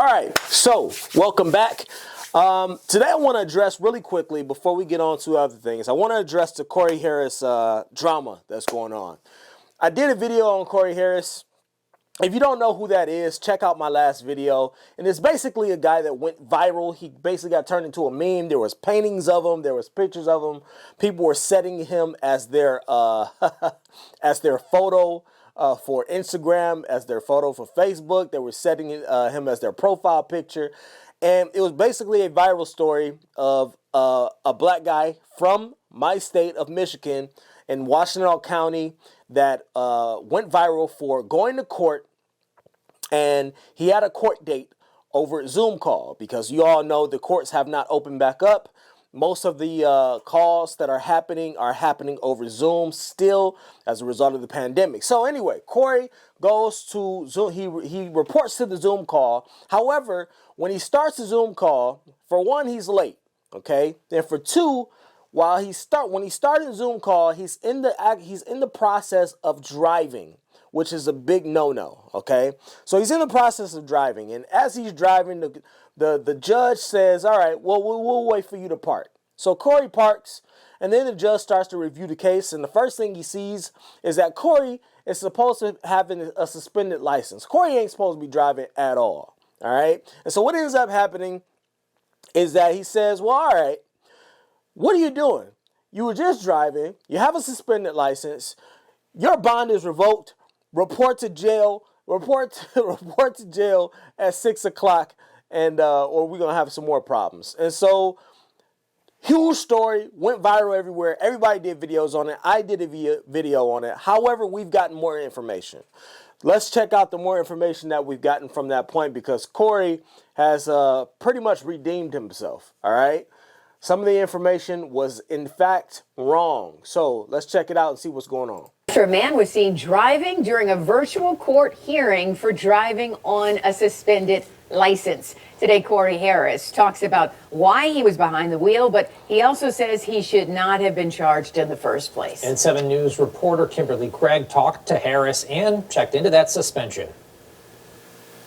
All right, so welcome back. Today I want to address really quickly, before we get on to other things, I want to address the Corey Harris drama that's going on. I did a video on Corey Harris. If you don't know who that is, check out my last video. And it's basically a guy that went viral. He basically got turned into a meme. There was paintings of him. There was pictures of him. People were setting him as their as their photo for Instagram, as their photo for Facebook. They were setting him as their profile picture. And it was basically a viral story of a black guy from my state of Michigan in Washtenaw County that went viral for going to court. And he had a court date over Zoom call because you all know the courts have not opened back up. Most of the calls that are happening over Zoom still as a result of the pandemic. So anyway, Corey goes to Zoom. He reports to the Zoom call. However, when he starts the Zoom call, for one, he's late. Okay. Then for two, when he started the Zoom call, he's in the process of driving, which is a big no-no, okay? So he's in the process of driving, and as he's driving, the judge says, all right, well, we'll wait for you to park. So Corey parks, and then the judge starts to review the case, and the first thing he sees is that Corey is supposed to have a suspended license. Corey ain't supposed to be driving at all right? And so what ends up happening is that he says, well, all right, what are you doing? You were just driving, you have a suspended license, your bond is revoked, report to jail at 6 o'clock, and or we're gonna have some more problems. And so, huge story, went viral everywhere. Everybody did videos on it. I did a video on it. However, we've gotten more information. Let's check out the more information that we've gotten from that point, because Corey has pretty much redeemed himself. All right. Some of the information was in fact wrong. So let's check it out and see what's going on. A man was seen driving during a virtual court hearing for driving on a suspended license. Today, Corey Harris talks about why he was behind the wheel, but he also says he should not have been charged in the first place. And 7 News reporter Kimberly Craig talked to Harris and checked into that suspension.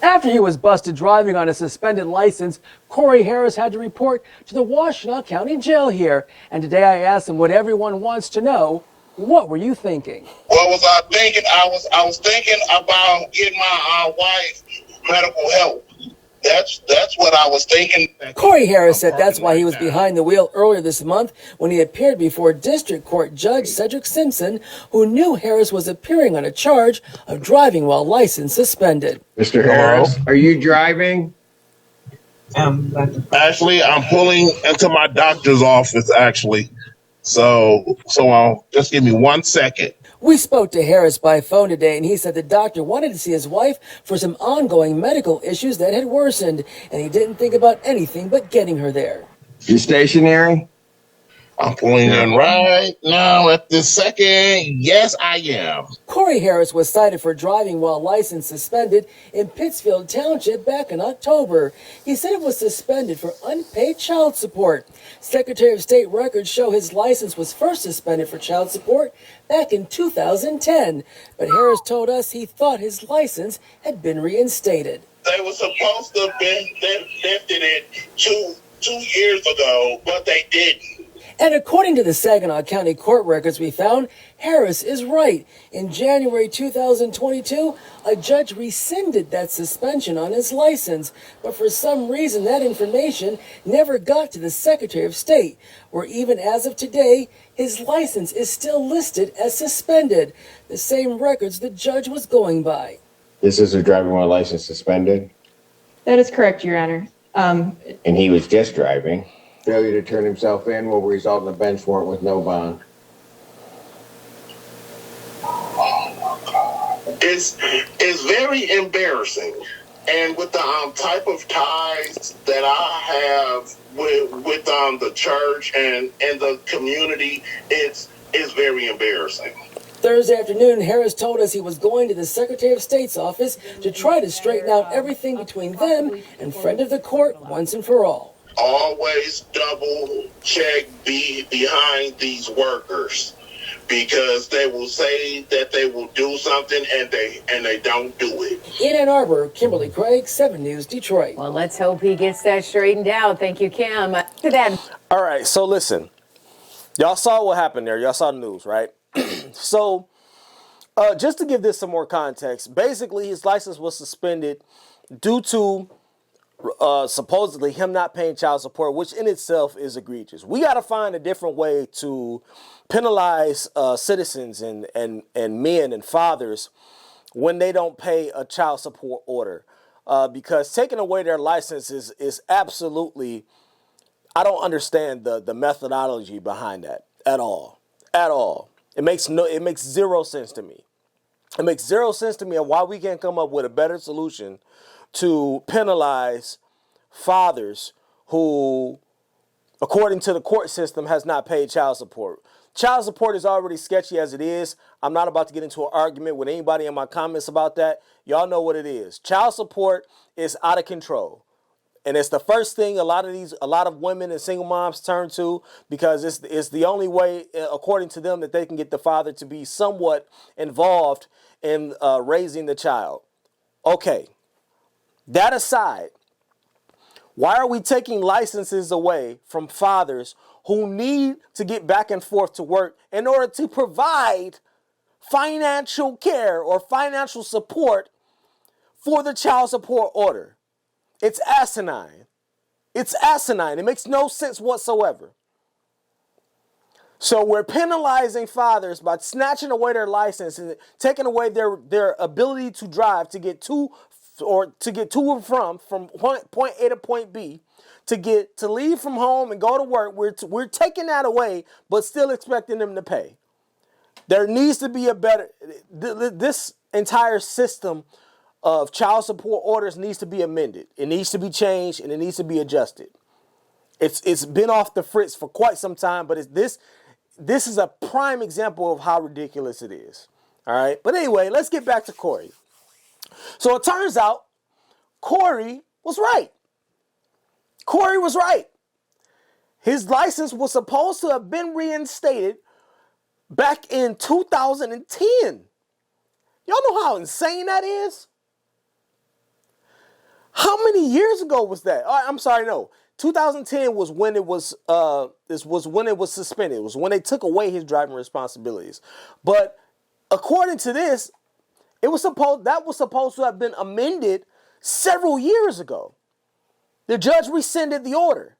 After he was busted driving on a suspended license, Corey Harris had to report to the Washtenaw County Jail here. And today I asked him what everyone wants to know. What were you thinking? What was I thinking? I was thinking about getting my wife medical help. That's what I was thinking. Corey Harris said that's why he was behind the wheel earlier this month when he appeared before District Court Judge Cedric Simpson, who knew Harris was appearing on a charge of driving while license suspended. Mr. Harris, are you driving? Actually, I'm pulling into my doctor's office, actually. So just give me 1 second. We spoke to Harris by phone today, and he said the doctor wanted to see his wife for some ongoing medical issues that had worsened, and he didn't think about anything but getting her there. You stationary? I'm pulling in right now at this second. Yes, I am. Corey Harris was cited for driving while license suspended in Pittsfield Township back in October. He said it was suspended for unpaid child support. Secretary of State records show his license was first suspended for child support back in 2010. But Harris told us he thought his license had been reinstated. They were supposed to have been lifted it two years ago, but they didn't. And according to the Saginaw County court records we found, Harris is right. In January 2022, a judge rescinded that suspension on his license. But for some reason, that information never got to the Secretary of State, where even as of today, his license is still listed as suspended, the same records the judge was going by. This is a driving while license suspended? That is correct, Your Honor. And he was just driving. Failure to turn himself in will result in a bench warrant with no bond. It's very embarrassing, and with the type of ties that I have with the church and the community, it's very embarrassing. Thursday afternoon, Harris told us he was going to the Secretary of State's office to try to straighten out everything between them and friend of the court once and for all. Always double check behind these workers. because they will say that they will do something and they don't do it. In Ann Arbor, Kimberly Craig, 7 News, Detroit. Well, let's hope he gets that straightened out. Thank you, Kim. To that. All right, so listen. Y'all saw what happened there. Y'all saw the news, right? So, just to give this some more context, basically his license was suspended due to supposedly him not paying child support, which in itself is egregious. We got to find a different way to penalize citizens and men and fathers when they don't pay a child support order, because taking away their license is absolutely, I don't understand the methodology behind that at all. It makes zero sense to me. It makes zero sense to me of why we can't come up with a better solution to penalize fathers who, according to the court system, has not paid child support. Child support is already sketchy as it is. I'm not about to get into an argument with anybody in my comments about that. Y'all know what it is. Child support is out of control. And it's the first thing a lot of women and single moms turn to, because it's the only way, according to them, that they can get the father to be somewhat involved in raising the child. Okay, that aside, why are we taking licenses away from fathers who need to get back and forth to work in order to provide financial care or financial support for the child support order? It's asinine. It's asinine. It makes no sense whatsoever. So we're penalizing fathers by snatching away their license and taking away their ability to drive to get to and from point A to point B, to leave from home and go to work. We're taking that away, but still expecting them to pay. There needs to be a better. This entire system of child support orders needs to be amended. It needs to be changed and it needs to be adjusted. It's been off the fritz for quite some time, but this is a prime example of how ridiculous it is. All right. But anyway, let's get back to Corey. So it turns out Corey was right. Corey was right. His license was supposed to have been reinstated back in 2010. Y'all know how insane that is? How many years ago was that? I'm sorry, no. 2010 was when it was suspended. It was when they took away his driving responsibilities. But according to this, that was supposed to have been amended several years ago. The judge rescinded the order.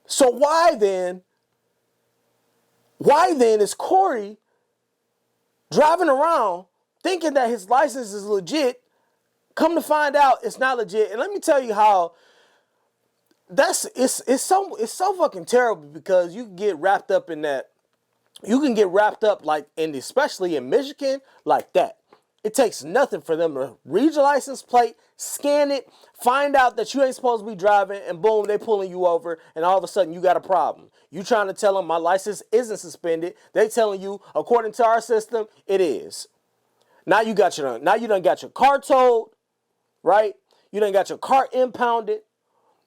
So why then is Corey driving around thinking that his license is legit? Come to find out, it's not legit. And let me tell you how it's so fucking terrible, because you can get wrapped up in that. You can get wrapped up especially in Michigan, like that. It takes nothing for them to read your license plate, scan it, find out that you ain't supposed to be driving, and boom, they pulling you over, and all of a sudden you got a problem. You trying to tell them my license isn't suspended. They telling you, according to our system, it is. Now you done got your car towed, right? You done got your car impounded.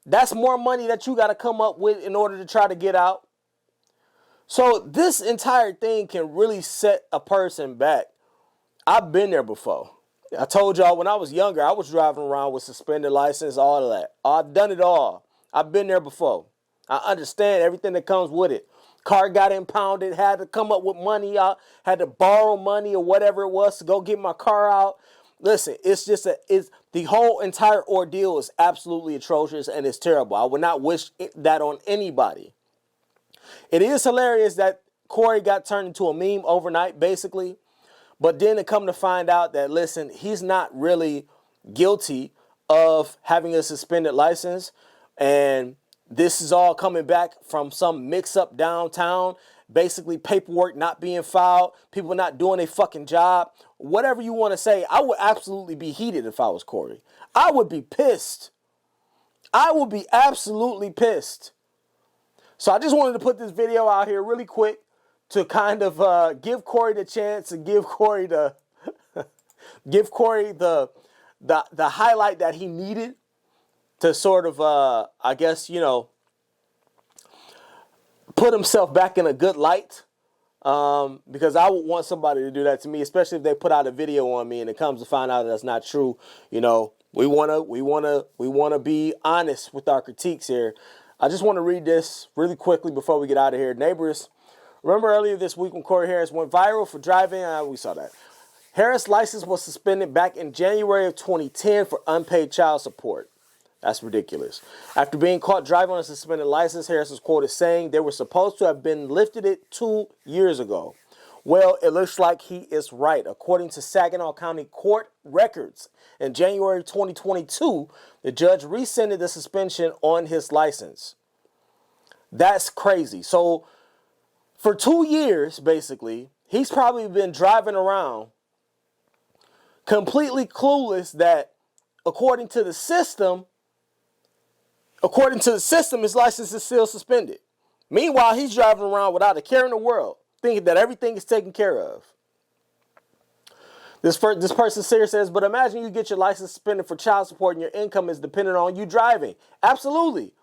That's more money that you got to come up with in order to try to get out. So this entire thing can really set a person back. I've been there before. I told y'all when I was younger, I was driving around with suspended license, all of that. I've done it all. I've been there before. I understand everything that comes with it. Car got impounded, had to come up with money. I had to borrow money or whatever it was to go get my car out. Listen, the whole entire ordeal is absolutely atrocious and it's terrible. I would not wish that on anybody. It is hilarious that Corey got turned into a meme overnight, basically. But then to come to find out that, listen, he's not really guilty of having a suspended license. And this is all coming back from some mix-up downtown. Basically, paperwork not being filed, people not doing a fucking job. Whatever you want to say, I would absolutely be heated if I was Corey. I would be pissed. I would be absolutely pissed. So I just wanted to put this video out here really quick to kind of give Corey the chance and give Corey the highlight that he needed to sort of I guess, put himself back in a good light. because I would want somebody to do that to me, especially if they put out a video on me and it comes to find out that's not true. You know, we wanna be honest with our critiques here. I just want to read this really quickly before we get out of here. Neighbors, remember earlier this week when Corey Harris went viral for driving? We saw that. Harris' license was suspended back in January of 2010 for unpaid child support. That's ridiculous. After being caught driving on a suspended license, Harris was quoted saying they were supposed to have been lifted it 2 years ago. Well, it looks like he is right. According to Saginaw County Court records, in January 2022, the judge rescinded the suspension on his license. That's crazy. So for 2 years, basically, he's probably been driving around completely clueless that according to the system, his license is still suspended. Meanwhile, he's driving around without a care in the world, thinking that everything is taken care of. This person says, but imagine you get your license suspended for child support and your income is dependent on you driving. Absolutely.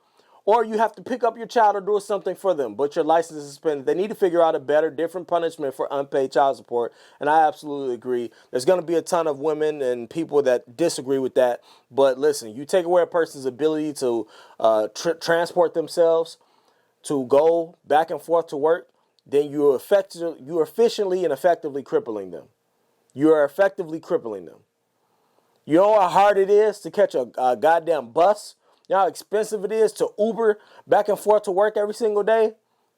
Or you have to pick up your child or do something for them, but your license is suspended. They need to figure out a better, different punishment for unpaid child support. And I absolutely agree. There's going to be a ton of women and people that disagree with that. But listen, you take away a person's ability to transport themselves, to go back and forth to work, then you're efficiently and effectively crippling them. You are effectively crippling them. You know how hard it is to catch a goddamn bus? You know how expensive it is to Uber back and forth to work every single day?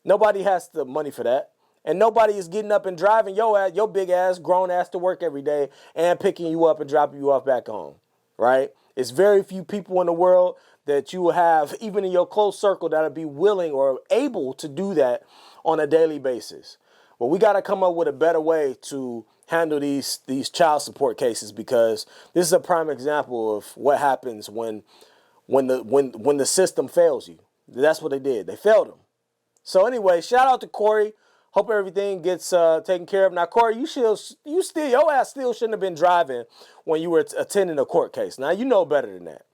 Nobody has the money for that. And nobody is getting up and driving your big ass, grown ass to work every day and picking you up and dropping you off back home, right? It's very few people in the world that you will have, even in your close circle, that'll be willing or able to do that on a daily basis. But we got to come up with a better way to handle these child support cases, because this is a prime example of what happens when the system fails you. That's what they did. They failed him. So anyway, shout out to Corey. Hope everything gets taken care of. Now, Corey, your ass still shouldn't have been driving when you were attending a court case. Now, you know better than that.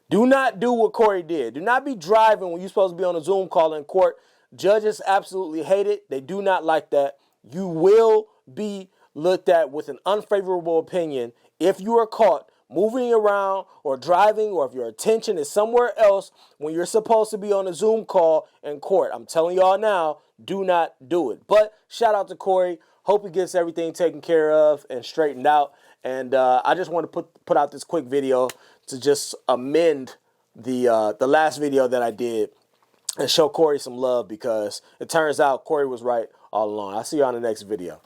Do not do what Corey did. Do not be driving when you're supposed to be on a Zoom call in court. Judges absolutely hate it. They do not like that. You will be looked at with an unfavorable opinion if you are caught moving around or driving, or if your attention is somewhere else when you're supposed to be on a Zoom call in court. I'm telling y'all now, do not do it. But shout out to Corey. Hope he gets everything taken care of and straightened out. And I just want to put out this quick video to just amend the last video that I did and show Corey some love, because it turns out Corey was right all along. I'll see you on the next video.